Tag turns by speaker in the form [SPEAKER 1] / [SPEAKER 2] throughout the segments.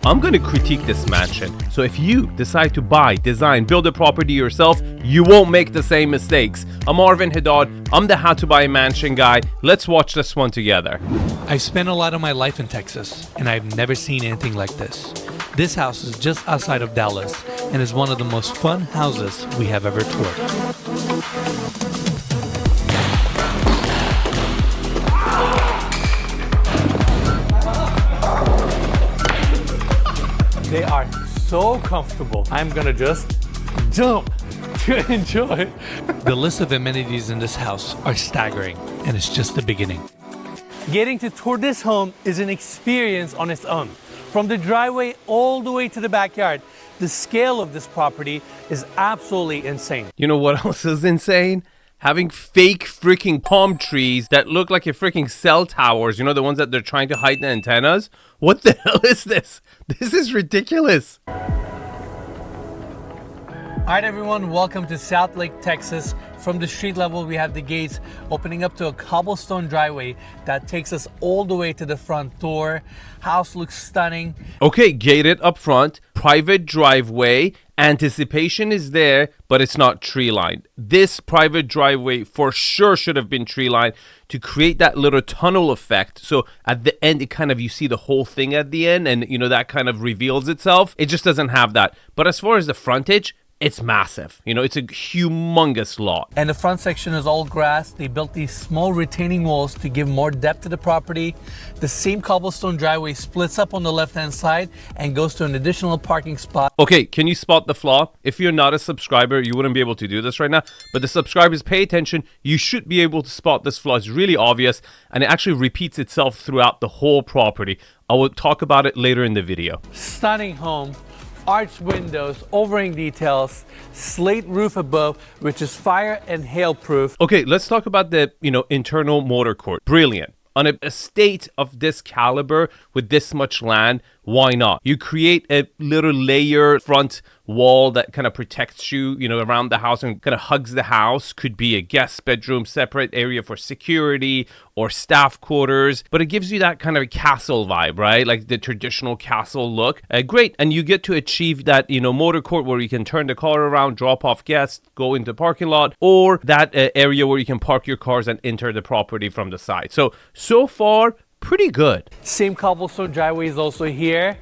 [SPEAKER 1] I'm going to critique this mansion. So if you decide to buy, design, build a property yourself, you won't make the same mistakes. I'm Arvin Haddad. I'm the How to Buy a Mansion guy. Let's watch this one together.
[SPEAKER 2] I've spent a lot of my life in Texas, and I've never seen anything like this. This house is just outside of Dallas, and is one of the most fun houses we have ever toured. They are so comfortable. I'm gonna just jump to enjoy. The list of amenities in this house are staggering, and it's just the beginning. Getting to tour this home is an experience on its own. From the driveway all the way to the backyard, the scale of this property is absolutely insane.
[SPEAKER 1] You know what else is insane? Having fake freaking palm trees that look like a freaking cell towers. You know, the ones that they're trying to hide the antennas? What the hell is this? This is ridiculous.
[SPEAKER 2] All right, everyone, welcome to South Lake, Texas. From the street level, we have the gates opening up to a cobblestone driveway that takes us all the way to the front door. House looks stunning.
[SPEAKER 1] Okay, gated up front, private driveway. Anticipation is there, but it's not tree lined. This private driveway for sure should have been tree lined to create that little tunnel effect. So at the end, it kind of, you see the whole thing at the end, and you know, that kind of reveals itself. It just doesn't have that. But as far as the frontage, it's massive. You know, it's a humongous lot.
[SPEAKER 2] And the front section is all grass. They built these small retaining walls to give more depth to the property. The same cobblestone driveway splits up on the left-hand side and goes to an additional parking spot.
[SPEAKER 1] Okay, can you spot the flaw? If you're not a subscriber, you wouldn't be able to do this right now. But the subscribers, pay attention. You should be able to spot this flaw. It's really obvious, and it actually repeats itself throughout the whole property. I will talk about it later in the video.
[SPEAKER 2] Stunning home. Arched windows, overhang details, slate roof above, which is fire and hail proof.
[SPEAKER 1] Okay, let's talk about the, internal motor court. Brilliant. On a estate of this caliber with this much land, why not? You create a little layer front wall that kind of protects you, around the house and kind of hugs the house. Could be a guest bedroom, separate area for security or staff quarters, but it gives you that kind of a castle vibe, right? Like the traditional castle look. Great. And you get to achieve that, motor court where you can turn the car around, drop off guests, go into the parking lot, or that area where you can park your cars and enter the property from the side. So far, pretty good.
[SPEAKER 2] Same cobblestone driveway is also here.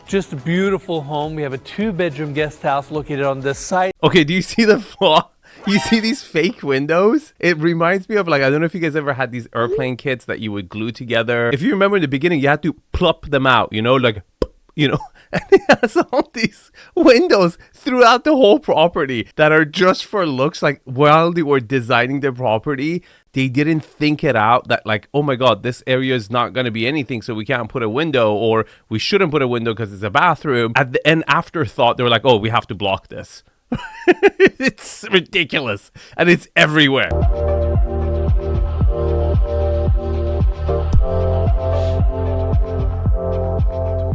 [SPEAKER 2] Just a beautiful home. We have a 2-bedroom guest house located on this side.
[SPEAKER 1] Okay, do you see the flaw? You see these fake windows? It reminds me of, I don't know if you guys ever had these airplane kits that you would glue together. If you remember in the beginning, you had to plop them out, and it has all these windows throughout the whole property that are just for looks. Like, while they were designing the property, they didn't think it out that, oh my God, this area is not going to be anything, so we can't put a window, or we shouldn't put a window because it's a bathroom. At the end, afterthought, they were like, oh, we have to block this. It's ridiculous, and it's everywhere.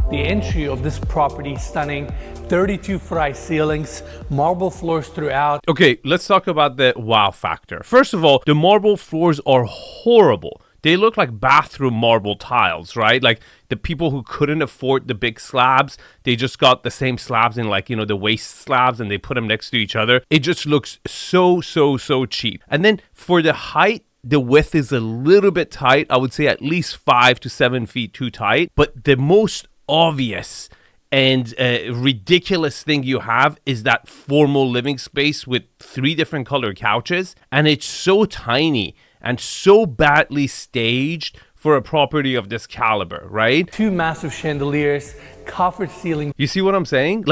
[SPEAKER 2] The entry of this property is stunning. 32-foot high ceilings, marble floors throughout.
[SPEAKER 1] Okay, let's talk about the wow factor. First of all, the marble floors are horrible. They look like bathroom marble tiles, right? Like the people who couldn't afford the big slabs, they just got the same slabs in the waste slabs, and they put them next to each other. It just looks so cheap. And then for the height, the width is a little bit tight. I would say at least 5 to 7 feet too tight. But the most obvious and ridiculous thing you have is that formal living space with 3 different color couches, and it's so tiny and so badly staged for a property of this caliber, right?
[SPEAKER 2] 2 massive chandeliers, coffered ceiling.
[SPEAKER 1] You see what I'm saying?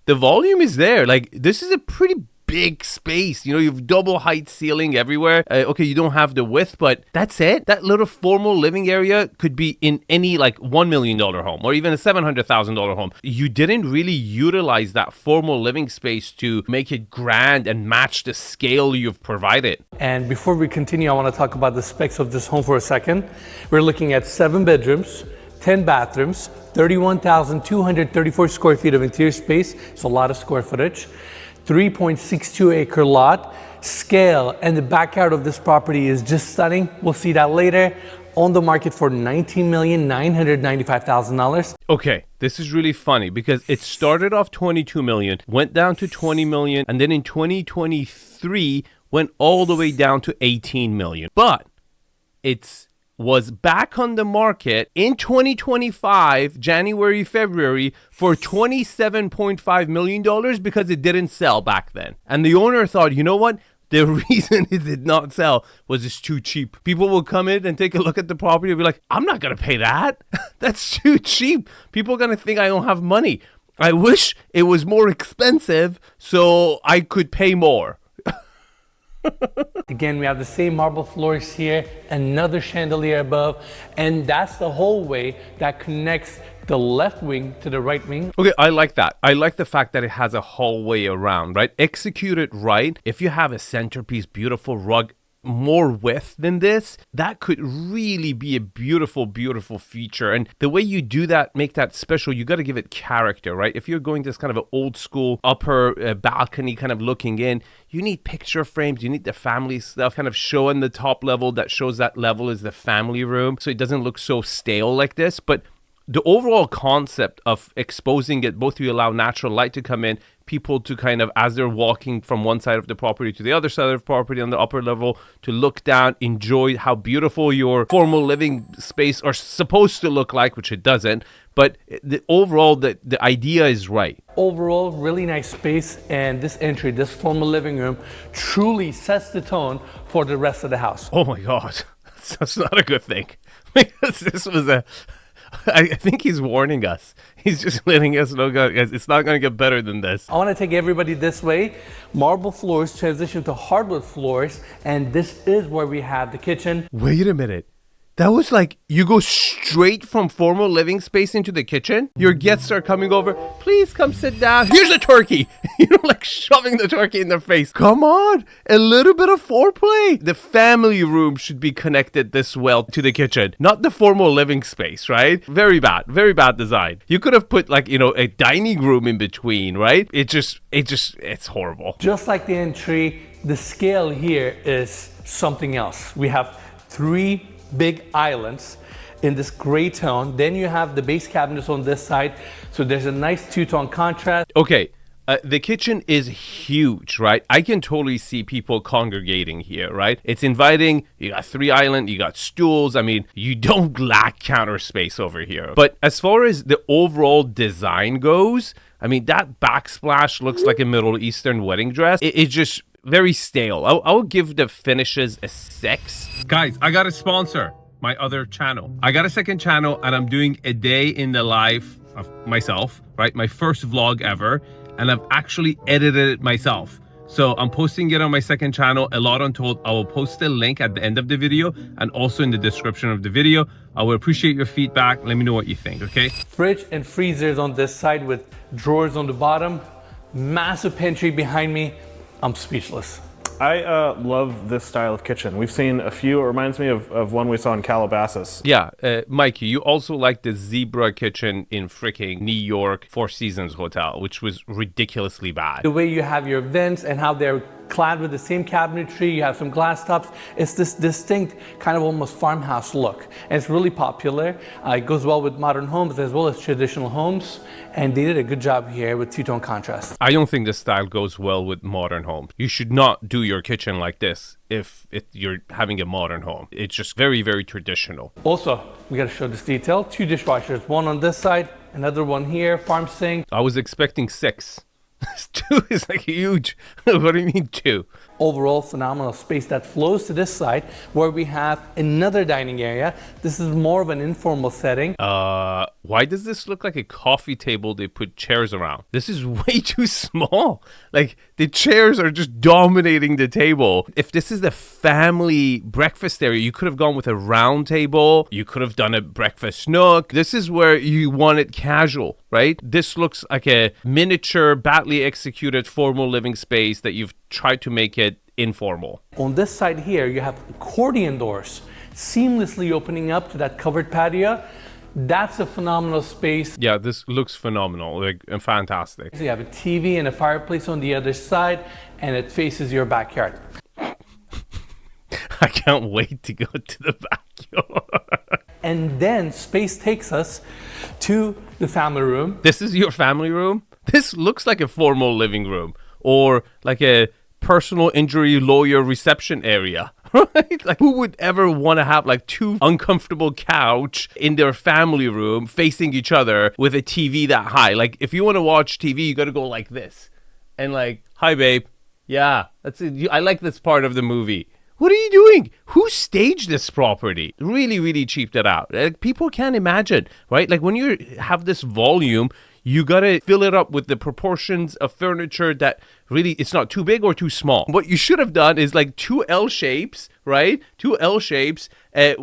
[SPEAKER 1] The volume is there. This is a pretty big space. You have double height ceiling everywhere. Okay, you don't have the width, but that's it. That little formal living area could be in any $1 million home or even a $700,000 home. You didn't really utilize that formal living space to make it grand and match the scale you've provided.
[SPEAKER 2] And before we continue, I want to talk about the specs of this home for a second. We're looking at 7 bedrooms, 10 bathrooms, 31,234 square feet of interior space. It's a lot of square footage. 3.62 acre lot. Scale and the backyard of this property is just stunning. We'll see that later. on the market for $19,995,000.
[SPEAKER 1] Okay, this is really funny because it started off 22 million, went down to 20 million, and then in 2023 went all the way down to 18 million. But it's was back on the market in 2025, January, February, for $27.5 million because it didn't sell back then. And the owner thought, you know what? The reason it did not sell was it's too cheap. People will come in and take a look at the property and be like, I'm not going to pay that. That's too cheap. People are going to think I don't have money. I wish it was more expensive so I could pay more.
[SPEAKER 2] Again, we have the same marble floors here, another chandelier above, and that's the hallway that connects the left wing to the right wing.
[SPEAKER 1] Okay, I like that. I like the fact that it has a hallway around, right? Execute it right. If you have a centerpiece, beautiful rug, more width than this, that could really be a beautiful, beautiful feature. And the way you do that, make that special, you got to give it character, right? If you're going this kind of an old school upper balcony kind of looking in, you need picture frames, you need the family stuff kind of showing the top level that shows that level is the family room, so it doesn't look so stale like this. But the overall concept of exposing it, both to allow natural light to come in, people to kind of, as they're walking from one side of the property to the other side of the property on the upper level, to look down, enjoy how beautiful your formal living space are supposed to look like, which it doesn't. But the overall, the idea is right.
[SPEAKER 2] Overall, really nice space, and this entry, this formal living room, truly sets the tone for the rest of the house.
[SPEAKER 1] Oh my God, that's not a good thing. Because this was I think he's warning us. He's just letting us know, guys, it's not going to get better than this.
[SPEAKER 2] I want to take everybody this way. Marble floors transition to hardwood floors, and this is where we have the kitchen.
[SPEAKER 1] Wait a minute. That was like, you go straight from formal living space into the kitchen. Your guests are coming over. Please come sit down. Here's a turkey. You know, like shoving the turkey in their face. Come on, a little bit of foreplay. The family room should be connected this well to the kitchen, not the formal living space, right? Very bad design. You could have put like, you know, a dining room in between, right? It's horrible.
[SPEAKER 2] Just like the entry, the scale here is something else. We have 3 big islands in this gray tone. Then you have the base cabinets on this side. So there's a nice two-tone contrast.
[SPEAKER 1] Okay, the kitchen is huge, right? I can totally see people congregating here, right? It's inviting. You got 3 islands, you got stools. I mean, you don't lack counter space over here. But as far as the overall design goes, I mean, that backsplash looks like a Middle Eastern wedding dress. It's just very stale. I'll give the finishes a 6. Guys, I got a sponsor, my other channel. I got a second channel and I'm doing a day in the life of myself, right? My first vlog ever. And I've actually edited it myself. So I'm posting it on my second channel, A Lot Untold. I will post the link at the end of the video and also in the description of the video. I will appreciate your feedback. Let me know what you think, okay?
[SPEAKER 2] Fridge and freezers on this side with drawers on the bottom. Massive pantry behind me. I'm speechless.
[SPEAKER 3] I love this style of kitchen. We've seen a few. It reminds me of one we saw in Calabasas.
[SPEAKER 1] Yeah, Mikey, you also like the zebra kitchen in freaking New York Four Seasons Hotel, which was ridiculously bad.
[SPEAKER 2] The way you have your vents and how they're clad with the same cabinetry, you have some glass tops. It's this distinct kind of almost farmhouse look. And it's really popular. It goes well with modern homes as well as traditional homes. And they did a good job here with two-tone contrast.
[SPEAKER 1] I don't think this style goes well with modern homes. You should not do your kitchen like this if you're having a modern home. It's just very, very traditional.
[SPEAKER 2] Also, we got to show this detail. 2 dishwashers, one on this side, another one here, farm sink.
[SPEAKER 1] I was expecting 6. 2 is like huge. What do you mean 2?
[SPEAKER 2] Overall, phenomenal space that flows to this side where we have another dining area. This is more of an informal setting.
[SPEAKER 1] Why does this look like a coffee table they put chairs around? This is way too small. Like, the chairs are just dominating the table. If this is the family breakfast area, you could have gone with a round table. You could have done a breakfast nook. This is where you want it casual, right? This looks like a miniature, badly executed formal living space that you've tried to make it informal.
[SPEAKER 2] On this side here, you have accordion doors seamlessly opening up to that covered patio. That's a phenomenal space.
[SPEAKER 1] Yeah, this looks phenomenal, like fantastic.
[SPEAKER 2] So you have a TV and a fireplace on the other side, and it faces your backyard.
[SPEAKER 1] I can't wait to go to the back.
[SPEAKER 2] And then space takes us to the family room.
[SPEAKER 1] This is your family room? This looks like a formal living room or like a personal injury lawyer reception area, right? Like, who would ever want to have like two uncomfortable couch in their family room facing each other with a TV that high? Like, if you want to watch TV, you got to go like this and like, hi, babe. Yeah, that's it. I like this part of the movie. What are you doing? Who staged this property? Really, really cheaped it out. Like, people can't imagine, right? Like, when you have this volume, you gotta fill it up with the proportions of furniture that really, it's not too big or too small. What you should have done is like two L shapes, right? Two L shapes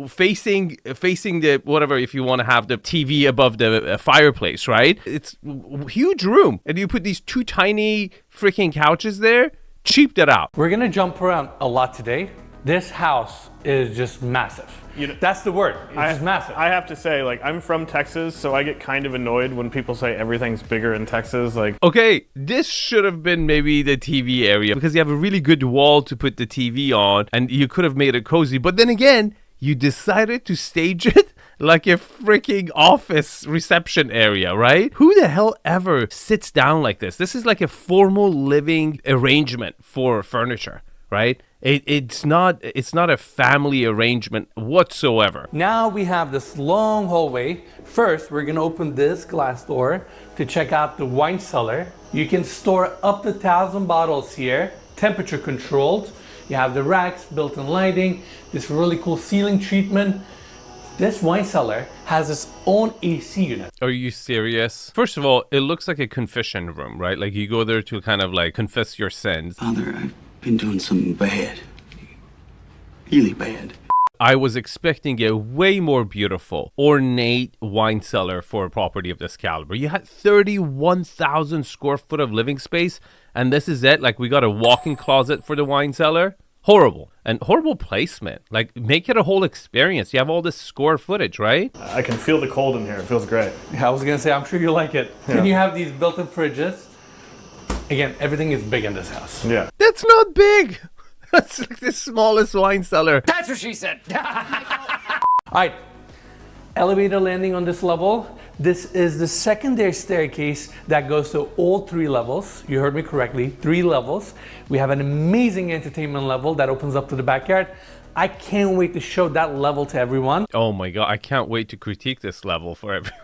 [SPEAKER 1] facing the, whatever, if you want to have the TV above the fireplace, right? It's a huge room. And you put these two tiny freaking couches there, cheaped it out.
[SPEAKER 2] We're gonna jump around a lot today. This house is just massive. That's the word. It's just massive.
[SPEAKER 3] I have to say, like, I'm from Texas, so I get kind of annoyed when people say everything's bigger in Texas. Like,
[SPEAKER 1] okay, this should have been maybe the TV area because you have a really good wall to put the TV on and you could have made it cozy. But then again, you decided to stage it like a freaking office reception area, right? Who the hell ever sits down like this? This is like a formal living arrangement for furniture, right? It's not a family arrangement whatsoever.
[SPEAKER 2] Now we have this long hallway. First, we're gonna open this glass door to check out the wine cellar. You can store up to 1,000 bottles here, temperature controlled. You have the racks, built-in lighting, this really cool ceiling treatment. This wine cellar has its own AC unit.
[SPEAKER 1] Are you serious? First of all, it looks like a confession room, right? Like you go there to kind of like confess your sins.
[SPEAKER 4] Father, I've been doing something bad. Really bad.
[SPEAKER 1] I was expecting a way more beautiful, ornate wine cellar for a property of this caliber. You had 31,000 square foot of living space, and this is it? Like, we got a walk-in closet for the wine cellar? Horrible. And horrible placement. Like, make it a whole experience. You have all this square footage, right?
[SPEAKER 3] I can feel the cold in here. It feels great.
[SPEAKER 2] Yeah, I was gonna say, I'm sure you like it.
[SPEAKER 3] Yeah.
[SPEAKER 2] And you have these built-in fridges. Again, everything is big in this house.
[SPEAKER 3] Yeah.
[SPEAKER 1] That's not big. That's like the smallest wine cellar.
[SPEAKER 5] That's what she said.
[SPEAKER 2] All right, elevator landing on this level. This is the secondary staircase that goes to all 3 levels. You heard me correctly, 3 levels. We have an amazing entertainment level that opens up to the backyard. I can't wait to show that level to everyone.
[SPEAKER 1] Oh my God, I can't wait to critique this level for everyone.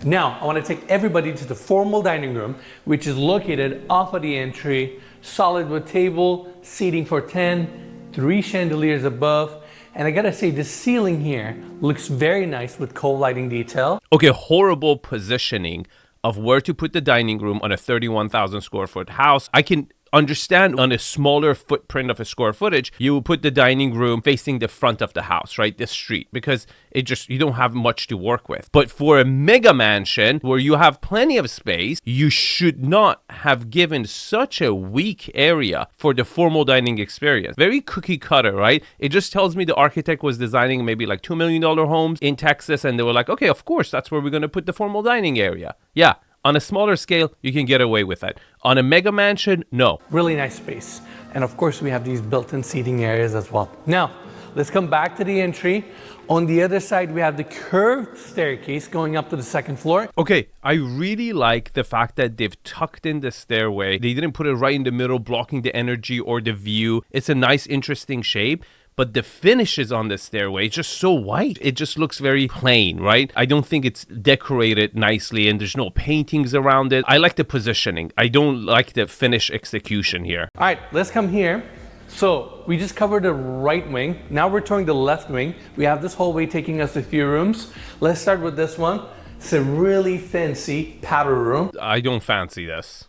[SPEAKER 2] Now, I want to take everybody to the formal dining room, which is located off of the entry, solid wood table, seating for 10, 3 chandeliers above. And I gotta say, the ceiling here looks very nice with cold lighting detail.
[SPEAKER 1] Okay, horrible positioning of where to put the dining room on a 31,000 square foot house. I can understand on a smaller footprint of a square footage, you will put the dining room facing the front of the house, right? The street, because you don't have much to work with. But for a mega mansion where you have plenty of space, you should not have given such a weak area for the formal dining experience. Very cookie cutter, right? It just tells me the architect was designing maybe like $2 million homes in Texas, and they were like, okay, of course, that's where we're going to put the formal dining area. Yeah. On a smaller scale, you can get away with it. On a mega mansion, no.
[SPEAKER 2] Really nice space. And of course, we have these built-in seating areas as well. Now, let's come back to the entry. On the other side, we have the curved staircase going up to the 2nd floor.
[SPEAKER 1] Okay, I really like the fact that they've tucked in the stairway. They didn't put it right in the middle, blocking the energy or the view. It's a nice, interesting shape. But the finishes on the stairway is just so white. It just looks very plain, right? I don't think it's decorated nicely and there's no paintings around it. I like the positioning. I don't like the finish execution here.
[SPEAKER 2] All right, let's come here. So we just covered the right wing. Now we're touring the left wing. We have this hallway taking us to a few rooms. Let's start with this one. It's a really fancy powder room.
[SPEAKER 1] I don't fancy this.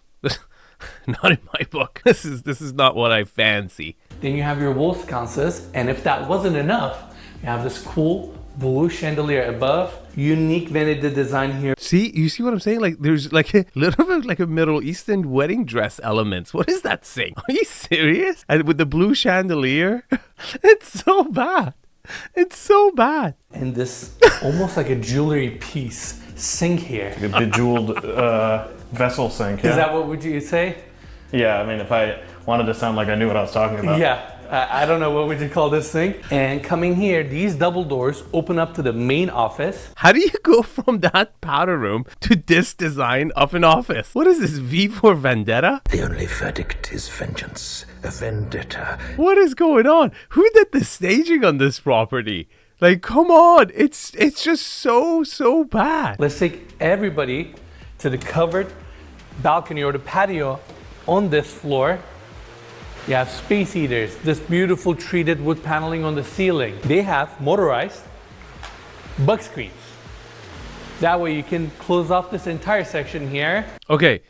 [SPEAKER 1] Not in my book. This is not what I fancy.
[SPEAKER 2] Then you have your wall sconces, and if that wasn't enough, you have this cool blue chandelier above. Unique vanity design here.
[SPEAKER 1] See, you see what I'm saying? Like, there's like a little bit like a Middle Eastern wedding dress elements. What is that thing? Are you serious? And with the blue chandelier, it's so bad. It's so bad.
[SPEAKER 2] And this almost like a jewelry piece sink here.
[SPEAKER 3] A bejeweled vessel sink. Yeah.
[SPEAKER 2] Is that what would you say?
[SPEAKER 3] Yeah, I mean, if I wanted to sound like I knew what I was talking about.
[SPEAKER 2] Yeah. I don't know what we should call this thing. And coming here, these double doors open up to the main office.
[SPEAKER 1] How do you go from that powder room to this design of an office? What is this, V for Vendetta?
[SPEAKER 5] The only verdict is vengeance, a vendetta.
[SPEAKER 1] What is going on? Who did the staging on this property? Like, come on. It's just so bad.
[SPEAKER 2] Let's take everybody to the covered balcony or the patio on this floor. You have space heaters, this beautiful treated wood paneling on the ceiling. They have motorized bug screens. That way you can close off this entire section here.
[SPEAKER 1] Okay,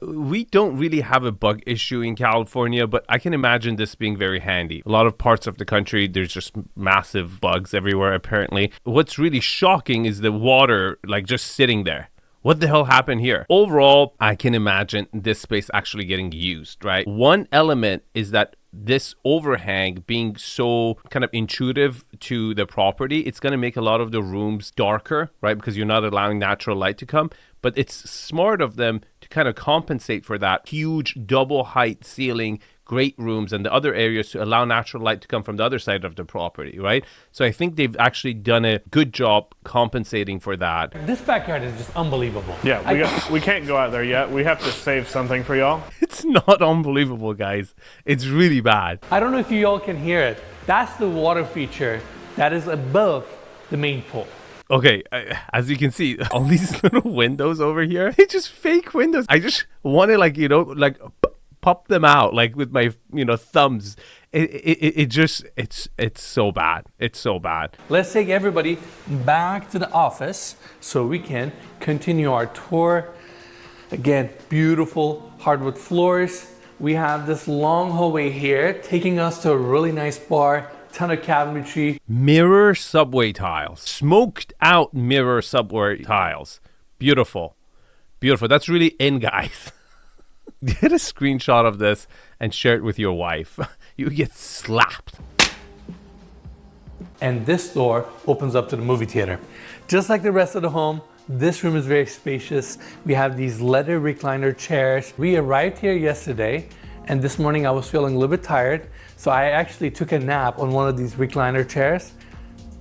[SPEAKER 1] we don't really have a bug issue in California, but I can imagine this being very handy. A lot of parts of the country, there's just massive bugs everywhere, apparently. What's really shocking is the water, like, just sitting there. What the hell happened here? Overall, I can imagine this space actually getting used, right? One element is that this overhang being so kind of intrusive to the property, it's going to make a lot of the rooms darker, right? Because you're not allowing natural light to come. But it's smart of them to kind of compensate for that huge double height ceiling, great rooms, and the other areas to allow natural light to come from the other side of the property, right? So I think they've actually done a good job compensating for that.
[SPEAKER 2] This backyard is just unbelievable.
[SPEAKER 3] Yeah, we can't go out there yet. We have to save something for y'all.
[SPEAKER 1] It's not unbelievable, guys. It's really bad.
[SPEAKER 2] I don't know if you all can hear it. That's the water feature that is above the main pool.
[SPEAKER 1] Okay, as you can see, all these little windows over here, they're just fake windows. I just want to, like, pop them out, like, with my, thumbs. It's so bad. It's so bad.
[SPEAKER 2] Let's take everybody back to the office so we can continue our tour. Again, beautiful hardwood floors. We have this long hallway here taking us to a really nice bar. Ton of cabinetry.
[SPEAKER 1] Mirror subway tiles. Smoked out mirror subway tiles. Beautiful. Beautiful. That's really in, guys. Get a screenshot of this and share it with your wife. You get slapped.
[SPEAKER 2] And this door opens up to the movie theater. Just like the rest of the home, this room is very spacious. We have these leather recliner chairs. We arrived here yesterday, and this morning I was feeling a little bit tired. So I actually took a nap on one of these recliner chairs.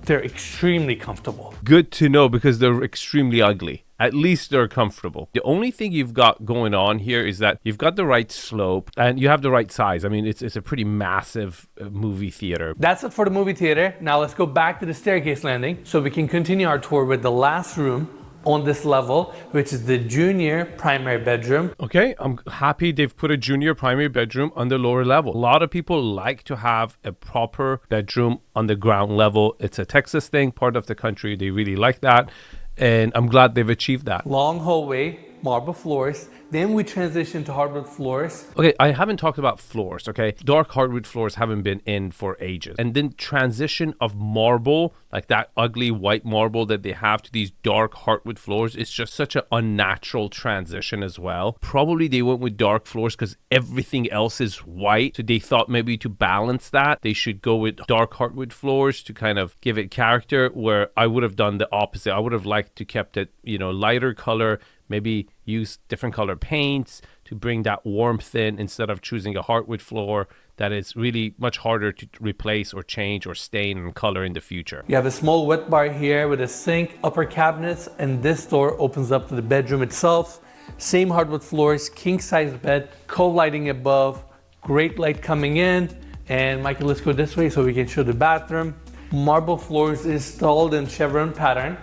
[SPEAKER 2] They're extremely comfortable.
[SPEAKER 1] Good to know, because they're extremely ugly. At least they're comfortable. The only thing you've got going on here is that you've got the right slope and you have the right size. I mean, it's a pretty massive movie theater.
[SPEAKER 2] That's it for the movie theater. Now let's go back to the staircase landing so we can continue our tour with the last room on this level, which is the junior primary bedroom.
[SPEAKER 1] Okay, I'm happy they've put a junior primary bedroom on the lower level. A lot of people like to have a proper bedroom on the ground level. It's a Texas thing, part of the country. They really like that. And I'm glad they've achieved that.
[SPEAKER 2] Long hallway, marble floors. Then we transition to hardwood floors.
[SPEAKER 1] Okay, I haven't talked about floors, okay? Dark hardwood floors haven't been in for ages. And then transition of marble, like that ugly white marble that they have, to these dark hardwood floors, it's just such an unnatural transition as well. Probably they went with dark floors because everything else is white. So they thought maybe to balance that, they should go with dark hardwood floors to kind of give it character, where I would have done the opposite. I would have liked to kept it, lighter color, maybe use different color paints to bring that warmth in, instead of choosing a hardwood floor that is really much harder to replace or change or stain and color in the future.
[SPEAKER 2] You have a small wet bar here with a sink, upper cabinets, and this door opens up to the bedroom itself. Same hardwood floors, king size bed, co-lighting above, great light coming in. And Michael, let's go this way so we can show the bathroom. Marble floors installed in chevron pattern.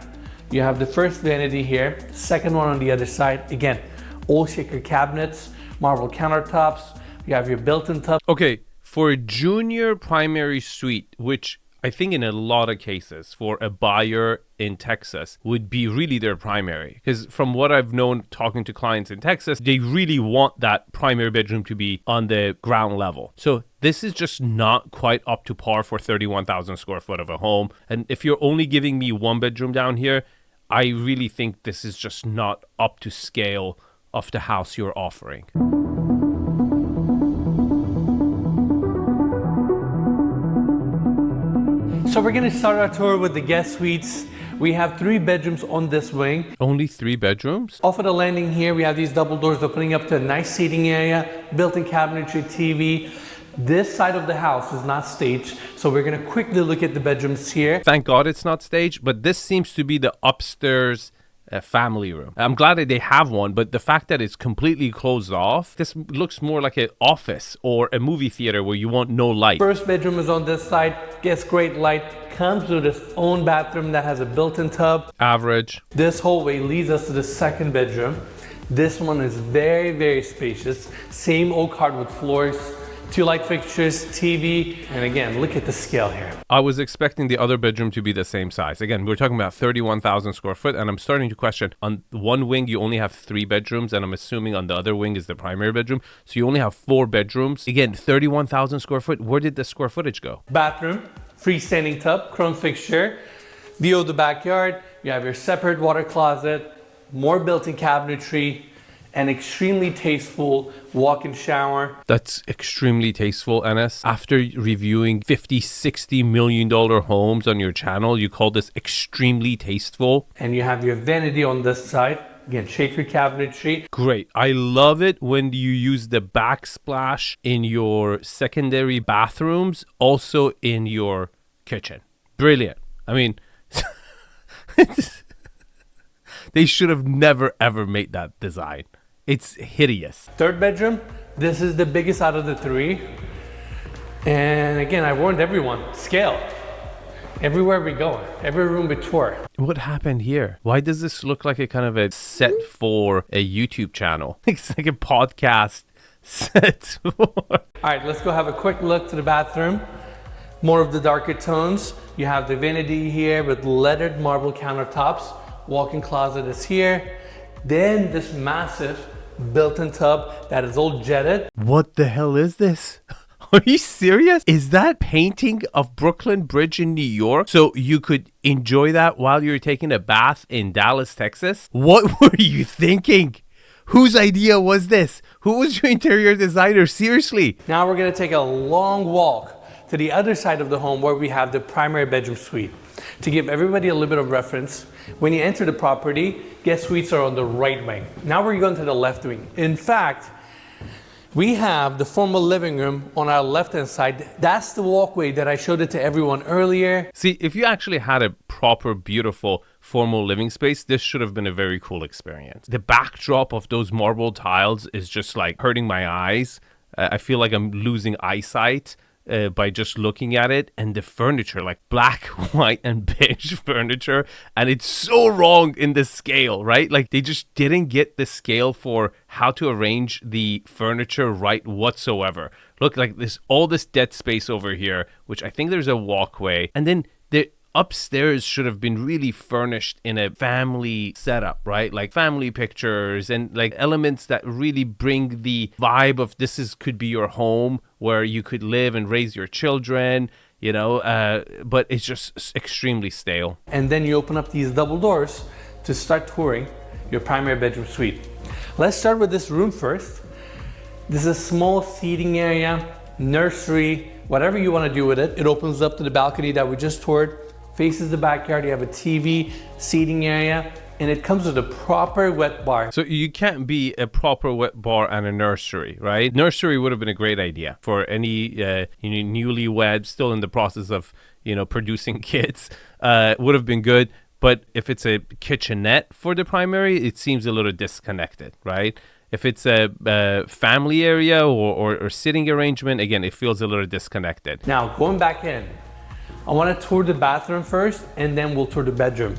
[SPEAKER 2] You have the first vanity here, second one on the other side. Again, all shaker cabinets, marble countertops. You have your built-in tub.
[SPEAKER 1] Okay, for a junior primary suite, which I think in a lot of cases for a buyer in Texas would be really their primary, because from what I've known talking to clients in Texas, they really want that primary bedroom to be on the ground level. So this is just not quite up to par for 31,000 square foot of a home. And if you're only giving me one bedroom down here, I really think this is just not up to scale of the house you're offering.
[SPEAKER 2] So we're gonna start our tour with the guest suites. We have 3 bedrooms on this wing.
[SPEAKER 1] Only 3 bedrooms?
[SPEAKER 2] Off of the landing here, we have these double doors opening up to a nice seating area, built-in cabinetry, TV. This side of the house is not staged, so we're gonna quickly look at the bedrooms here.
[SPEAKER 1] Thank God it's not staged, but this seems to be the upstairs family room. I'm glad that they have one, but the fact that it's completely closed off, this looks more like an office or a movie theater where you want no light.
[SPEAKER 2] First bedroom is on this side, gets great light, comes with its own bathroom that has a built-in tub.
[SPEAKER 1] Average.
[SPEAKER 2] This hallway leads us to the second bedroom. This one is very, very spacious. Same oak hardwood floors, 2 light fixtures, TV, and again, look at the scale here.
[SPEAKER 1] I was expecting the other bedroom to be the same size. Again, we're talking about 31,000 square foot, and I'm starting to question, on one wing you only have 3 bedrooms, and I'm assuming on the other wing is the primary bedroom, so you only have 4 bedrooms. Again, 31,000 square foot, where did the square footage go?
[SPEAKER 2] Bathroom, freestanding tub, chrome fixture, view of the backyard, you have your separate water closet, more built-in cabinetry, an extremely tasteful walk-in shower.
[SPEAKER 1] That's extremely tasteful, Enes. After reviewing $50-60 million homes on your channel, you call this extremely tasteful.
[SPEAKER 2] And you have your vanity on this side. Again, shaker cabinetry.
[SPEAKER 1] Great. I love it when you use the backsplash in your secondary bathrooms, also in your kitchen. Brilliant. I mean, they should have never ever made that design. It's hideous.
[SPEAKER 2] Third bedroom, this is the biggest out of the 3. And again, I warned everyone, scale. Everywhere we go, every room we tour.
[SPEAKER 1] What happened here? Why does this look like a kind of a set for a YouTube channel? It's like a podcast set.
[SPEAKER 2] All right, let's go have a quick look to the bathroom. More of the darker tones. You have the vanity here with leaded marble countertops. Walk-in closet is here. Then this massive built-in tub that is all jetted.
[SPEAKER 1] What the hell is this? Are you serious? Is that painting of Brooklyn Bridge in New York so you could enjoy that while you're taking a bath in Dallas, Texas? What were you thinking? Whose idea was this? Who was your interior designer? Seriously.
[SPEAKER 2] Now we're gonna take a long walk to the other side of the home where we have the primary bedroom suite. To give everybody a little bit of reference, when you enter the property, guest suites are on the right wing. Now we're going to the left wing. In fact, we have the formal living room on our left-hand side. That's the walkway that I showed it to everyone earlier.
[SPEAKER 1] See, if you actually had a proper, beautiful, formal living space, this should have been a very cool experience. The backdrop of those marble tiles is just like hurting my eyes. I feel like I'm losing eyesight by just looking at it. And the furniture, like black, white, and beige furniture, and it's so wrong in the scale, right? Like they just didn't get the scale for how to arrange the furniture right whatsoever. Look, like this, all this dead space over here, which I think there's a walkway, and then the upstairs should have been really furnished in a family setup, right? Like family pictures and like elements that really bring the vibe of could be your home where you could live and raise your children, you know, but it's just extremely stale.
[SPEAKER 2] And then you open up these double doors to start touring your primary bedroom suite. Let's start with this room first. This is a small seating area, nursery, whatever you want to do with it. It opens up to the balcony that we just toured. Faces the backyard, you have a TV, seating area, and it comes with a proper wet bar.
[SPEAKER 1] So you can't be a proper wet bar and a nursery, right? Nursery would have been a great idea for any newlywed still in the process of, producing kids. Would have been good. But if it's a kitchenette for the primary, it seems a little disconnected, right? If it's a family area or sitting arrangement, again, it feels a little disconnected.
[SPEAKER 2] Now, going back in, I want to tour the bathroom first, and then we'll tour the bedroom.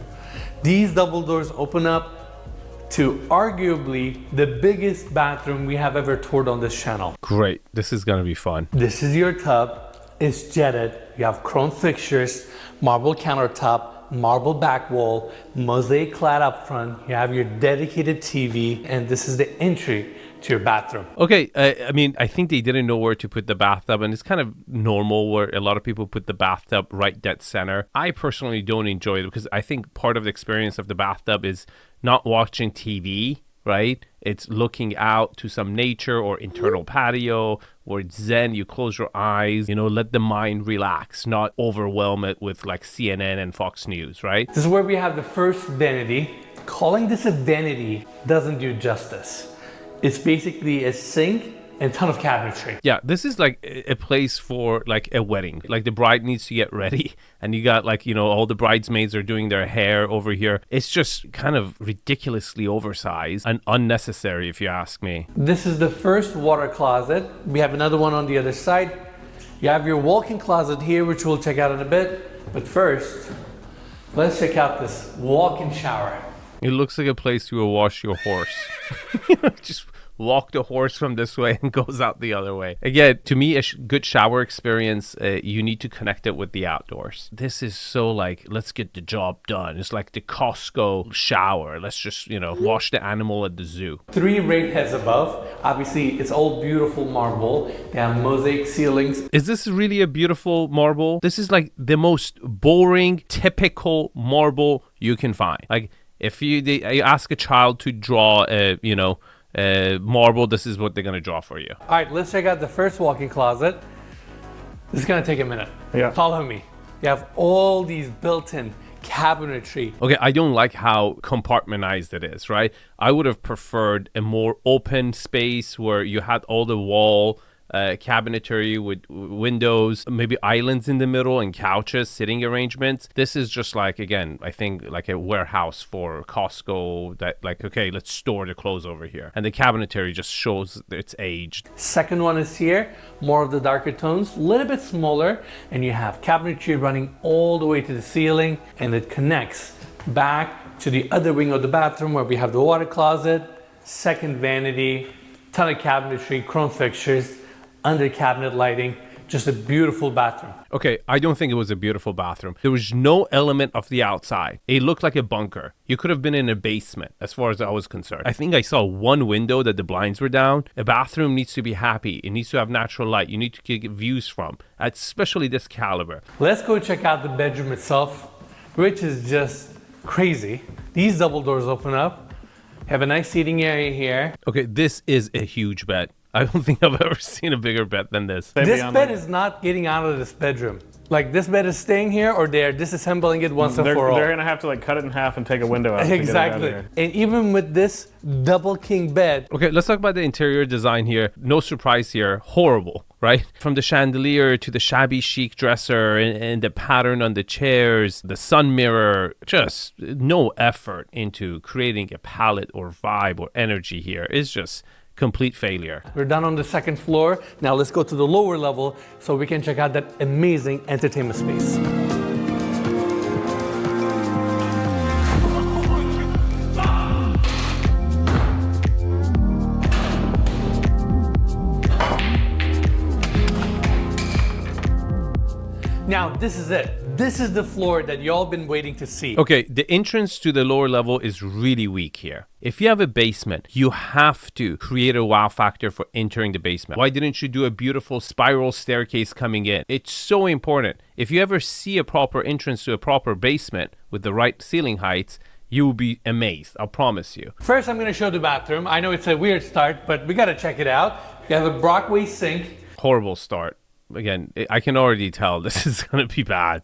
[SPEAKER 2] These double doors open up to arguably the biggest bathroom we have ever toured on this channel.
[SPEAKER 1] Great. This is going to be fun.
[SPEAKER 2] This is your tub. It's jetted. You have chrome fixtures, marble countertop, marble back wall, mosaic clad up front. You have your dedicated TV, and this is the entry to your bathroom.
[SPEAKER 1] Okay, I think they didn't know where to put the bathtub, and it's kind of normal where a lot of people put the bathtub right dead center. I personally don't enjoy it because I think part of the experience of the bathtub is not watching TV, right? It's looking out to some nature or internal patio where it's zen. You close your eyes, let the mind relax, not overwhelm it with like CNN and Fox News, right?
[SPEAKER 2] This is where we have the first vanity. Calling this a vanity doesn't do justice. It's basically a sink and a ton of cabinetry.
[SPEAKER 1] Yeah, this is like a place for like a wedding. Like the bride needs to get ready and you got like, all the bridesmaids are doing their hair over here. It's just kind of ridiculously oversized and unnecessary if you ask me.
[SPEAKER 2] This is the first water closet. We have another one on the other side. You have your walk-in closet here, which we'll check out in a bit. But first, let's check out this walk-in shower.
[SPEAKER 1] It looks like a place you will wash your horse. Just walk the horse from this way and goes out the other way. Again, to me, a good shower experience, you need to connect it with the outdoors. This is so like, let's get the job done. It's like the Costco shower. Let's just, wash the animal at the zoo.
[SPEAKER 2] 3 raised heads above. Obviously, it's all beautiful marble. They have mosaic ceilings.
[SPEAKER 1] Is this really a beautiful marble? This is like the most boring, typical marble you can find. Like, if you ask a child to draw marble, this is what they're going to draw for you.
[SPEAKER 2] All right, let's check out the first walk-in closet. This is going to take a minute.
[SPEAKER 3] Yeah.
[SPEAKER 2] Follow me. You have all these built-in cabinetry.
[SPEAKER 1] Okay, I don't like how compartmentalized it is, right? I would have preferred a more open space where you had all the wall cabinetry with windows, maybe islands in the middle and couches, sitting arrangements. This is just like, again, I think like a warehouse for Costco that like, okay, let's store the clothes over here. And the cabinetry just shows it's aged.
[SPEAKER 2] Second one is here, more of the darker tones, a little bit smaller, and you have cabinetry running all the way to the ceiling, and it connects back to the other wing of the bathroom where we have the water closet, second vanity, ton of cabinetry, chrome fixtures, under cabinet lighting, just a beautiful bathroom.
[SPEAKER 1] Okay, I don't think it was a beautiful bathroom. There was no element of the outside. It looked like a bunker. You could have been in a basement as far as I was concerned. I think I saw one window that the blinds were down. A bathroom needs to be happy. It needs to have natural light. You need to get views from, especially this caliber.
[SPEAKER 2] Let's go check out the bedroom itself, which is just crazy. These double doors open up. Have a nice seating area here.
[SPEAKER 1] Okay, this is a huge bed. I don't think I've ever seen a bigger bed than this.
[SPEAKER 2] This bed is not getting out of this bedroom. Like, this bed is staying here, or they're disassembling it once and for all.
[SPEAKER 3] They're going to have to like cut it in half and take a window out.
[SPEAKER 2] Exactly. And even with this double king bed.
[SPEAKER 1] Okay, let's talk about the interior design here. No surprise here. Horrible, right? From the chandelier to the shabby chic dresser and the pattern on the chairs, the sun mirror, just no effort into creating a palette or vibe or energy here. It's just complete failure.
[SPEAKER 2] We're done on the second floor. Now let's go to the lower level so we can check out that amazing entertainment space. Now, this is it. This is the floor that y'all been waiting to see.
[SPEAKER 1] Okay, the entrance to the lower level is really weak here. If you have a basement, you have to create a wow factor for entering the basement. Why didn't you do a beautiful spiral staircase coming in? It's so important. If you ever see a proper entrance to a proper basement with the right ceiling heights, you will be amazed, I'll promise you.
[SPEAKER 2] First, I'm going to show the bathroom. I know it's a weird start, but we got to check it out. You have a Brockway sink.
[SPEAKER 1] Horrible start. Again, I can already tell this is going to be bad.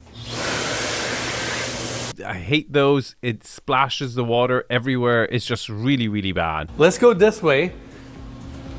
[SPEAKER 1] I hate those. It splashes the water everywhere. It's just really, really bad.
[SPEAKER 2] Let's go this way.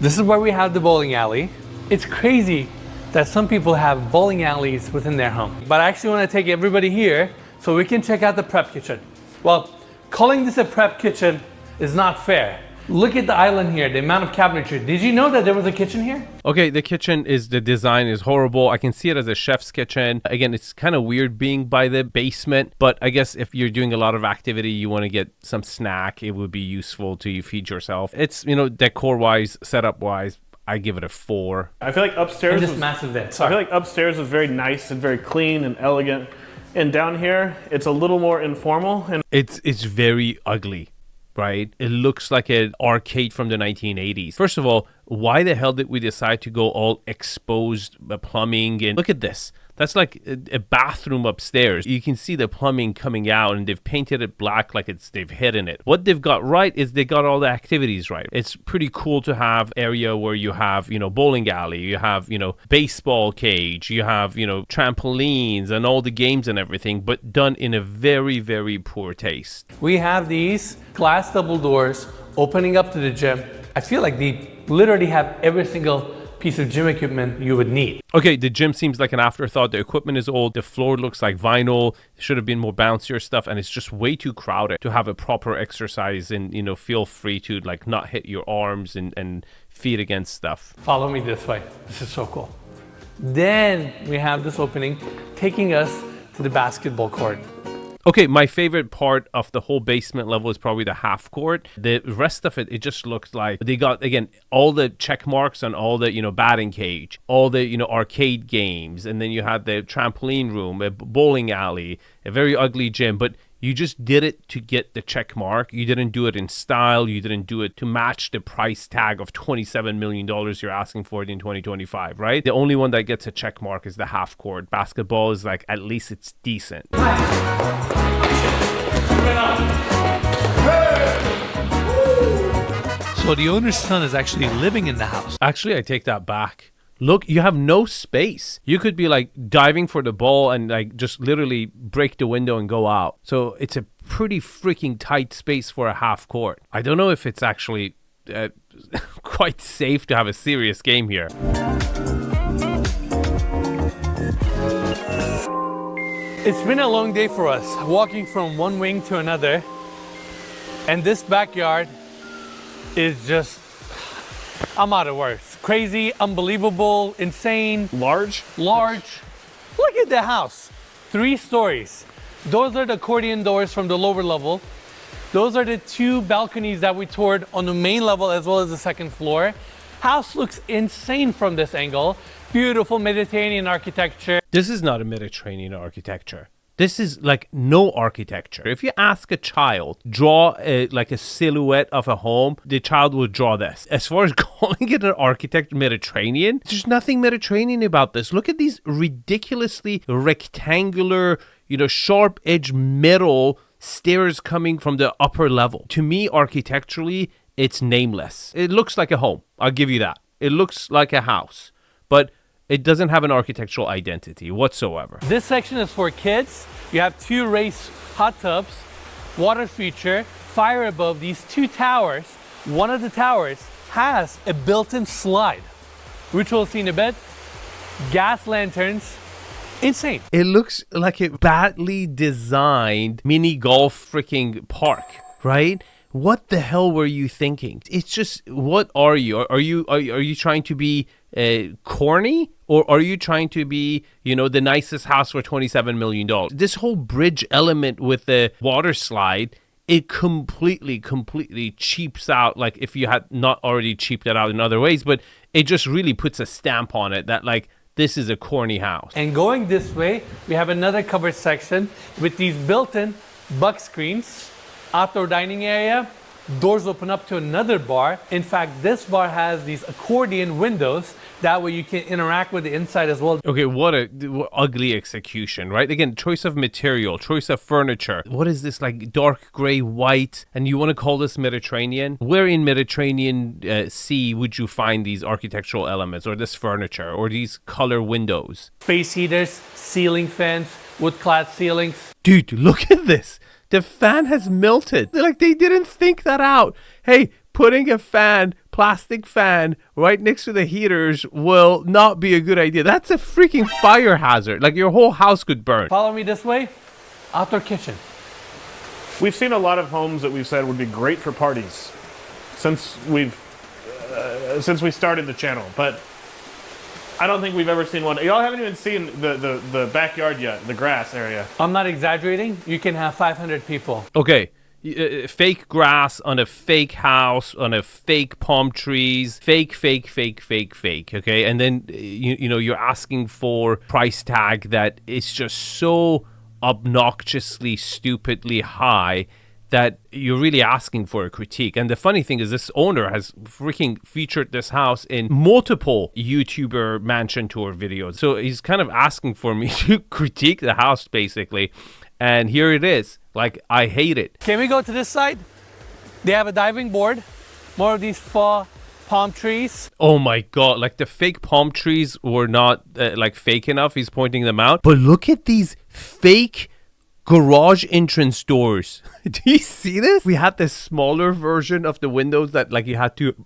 [SPEAKER 2] This is where we have the bowling alley. It's crazy that some people have bowling alleys within their home. But I actually want to take everybody here so we can check out the prep kitchen. Well, calling this a prep kitchen is not fair. Look at the island here, the amount of cabinetry. Did you know that there was a kitchen here?
[SPEAKER 1] Okay, the kitchen the design is horrible. I can see it as a chef's kitchen. Again, it's kind of weird being by the basement, but I guess if you're doing a lot of activity, you want to get some snack, it would be useful to feed yourself. It's, decor-wise, setup-wise, I give it a 4.
[SPEAKER 3] I feel like upstairs
[SPEAKER 2] this massive bed.
[SPEAKER 3] I feel like upstairs was very nice and very clean and elegant. And down here, it's a little more informal. And
[SPEAKER 1] it's very ugly. Right? It looks like an arcade from the 1980s. First of all, why the hell did we decide to go all exposed plumbing? And look at this. That's like a bathroom upstairs. You can see the plumbing coming out and they've painted it black like they've hidden it. What they've got right is they got all the activities right. It's pretty cool to have area where you have, bowling alley, you have, baseball cage, you have, trampolines and all the games and everything, but done in a very, very poor taste.
[SPEAKER 2] We have these glass double doors opening up to the gym. I feel like they literally have every single piece of gym equipment you would need.
[SPEAKER 1] Okay, the gym seems like an afterthought. The equipment is old. The floor looks like vinyl. Should have been more bouncier stuff, and it's just way too crowded to have a proper exercise and, you know, feel free to like not hit your arms and feet against stuff.
[SPEAKER 2] Follow me this way. This is so cool. Then we have this opening taking us to the basketball court.
[SPEAKER 1] Okay, my favorite part of the whole basement level is probably the half court. The rest of it, it just looks like they got, again, all the check marks on all the, you know, batting cage, all the, you know, arcade games, and then you had the trampoline room, a bowling alley, a very ugly gym, but you just did it to get the check mark. You didn't do it in style. You didn't do it to match the price tag of $27 million you're asking for it in 2025, right? The only one that gets a check mark is the half court. Basketball is like, at least it's decent.
[SPEAKER 2] So the owner's son is actually living in the house.
[SPEAKER 1] Actually, I take that back. Look, you have no space. You could be like diving for the ball and like just literally break the window and go out. So it's a pretty freaking tight space for a half court. I don't know if it's actually quite safe to have a serious game here.
[SPEAKER 2] It's been a long day for us, walking from one wing to another. And this backyard is just, I'm out of words. Crazy, unbelievable, insane.
[SPEAKER 3] Large?
[SPEAKER 2] Large. Look at the house. 3 stories. Those are the accordion doors from the lower level. Those are the 2 balconies that we toured on the main level as well as the second floor. House looks insane from this angle. Beautiful Mediterranean architecture.
[SPEAKER 1] This is not a Mediterranean architecture. This is like no architecture. If you ask a child, draw like a silhouette of a home, the child will draw this. As far as calling it an architect Mediterranean, there's nothing Mediterranean about this. Look at these ridiculously rectangular, you know, sharp edge metal stairs coming from the upper level. To me, architecturally, it's nameless. It looks like a home. I'll give you that. It looks like a house, but it doesn't have an architectural identity whatsoever.
[SPEAKER 2] This section is for kids. You have 2 raised hot tubs, water feature, fire above these 2 towers. One of the towers has a built-in slide, which we'll see in a bit. Gas lanterns. Insane.
[SPEAKER 1] It looks like a badly designed mini golf freaking park, right? What the hell were you thinking? It's just, what are you? Are you trying to be corny, or are you trying to be, you know, the nicest house for $27 million? This whole bridge element with the water slide, it completely cheaps out, like if you had not already cheaped it out in other ways, but it just really puts a stamp on it that like, this is a corny house.
[SPEAKER 2] And going this way, we have another covered section with these built-in buck screens, outdoor dining area. Doors open up to another bar. In fact, this bar has these accordion windows. That way you can interact with the inside as well.
[SPEAKER 1] Okay, what ugly execution, right? Again, choice of material, choice of furniture. What is this, like dark gray, white? And you want to call this Mediterranean? Where in Mediterranean Sea would you find these architectural elements, or this furniture, or these color windows?
[SPEAKER 2] Space heaters, ceiling fans, wood-clad ceilings.
[SPEAKER 1] Dude, look at this. The fan has melted. Like, they didn't think that out. Hey, putting a fan, plastic fan, right next to the heaters will not be a good idea. That's a freaking fire hazard. Like, your whole house could burn.
[SPEAKER 2] Follow me this way. Outdoor kitchen.
[SPEAKER 3] We've seen a lot of homes that we've said would be great for parties since we started the channel, but I don't think we've ever seen one. Y'all haven't even seen the backyard yet, the grass area.
[SPEAKER 2] I'm not exaggerating. You can have 500 people.
[SPEAKER 1] Okay, fake grass on a fake house, on a fake palm trees, fake, okay? And then, you know, you're asking for price tag that is just so obnoxiously, stupidly high that you're really asking for a critique. And the funny thing is, this owner has freaking featured this house in multiple YouTuber mansion tour videos. So he's kind of asking for me to critique the house, basically. And here it is. Like, I hate it.
[SPEAKER 2] Can we go to this side? They have a diving board. More of these fall palm trees.
[SPEAKER 1] Oh my God. Like, the fake palm trees were not like fake enough. He's pointing them out. But look at these fake garage entrance doors. Do you see this? We had this smaller version of the windows that like you had to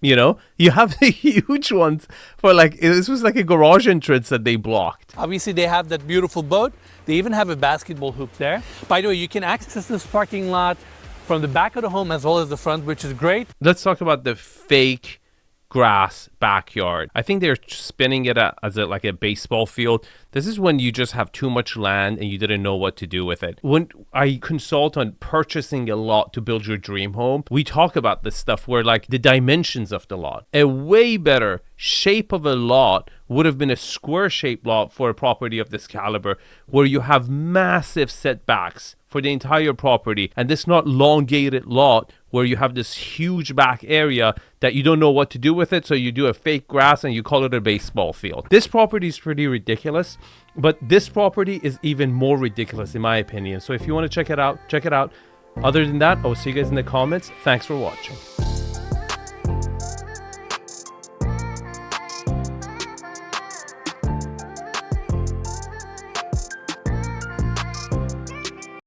[SPEAKER 1] You know, you have the huge ones for like, this was like a garage entrance that they blocked.
[SPEAKER 2] Obviously, they have that beautiful boat. They even have a basketball hoop there. By the way, you can access this parking lot from the back of the home as well as the front, which is great.
[SPEAKER 1] Let's talk about the fake grass backyard. I think they're spinning it as like a baseball field. This is when you just have too much land and you didn't know what to do with it. When I consult on purchasing a lot to build your dream home, we talk about this stuff where like the dimensions of the lot. A way better shape of a lot would have been a square shaped lot for a property of this caliber, where you have massive setbacks for the entire property, and this not elongated lot where you have this huge back area that you don't know what to do with it, so you do a fake grass and you call it a baseball field. This property is pretty ridiculous, but this property is even more ridiculous in my opinion. So if you want to check it out, check it out. Other than that, I'll see you guys in the comments. Thanks for watching.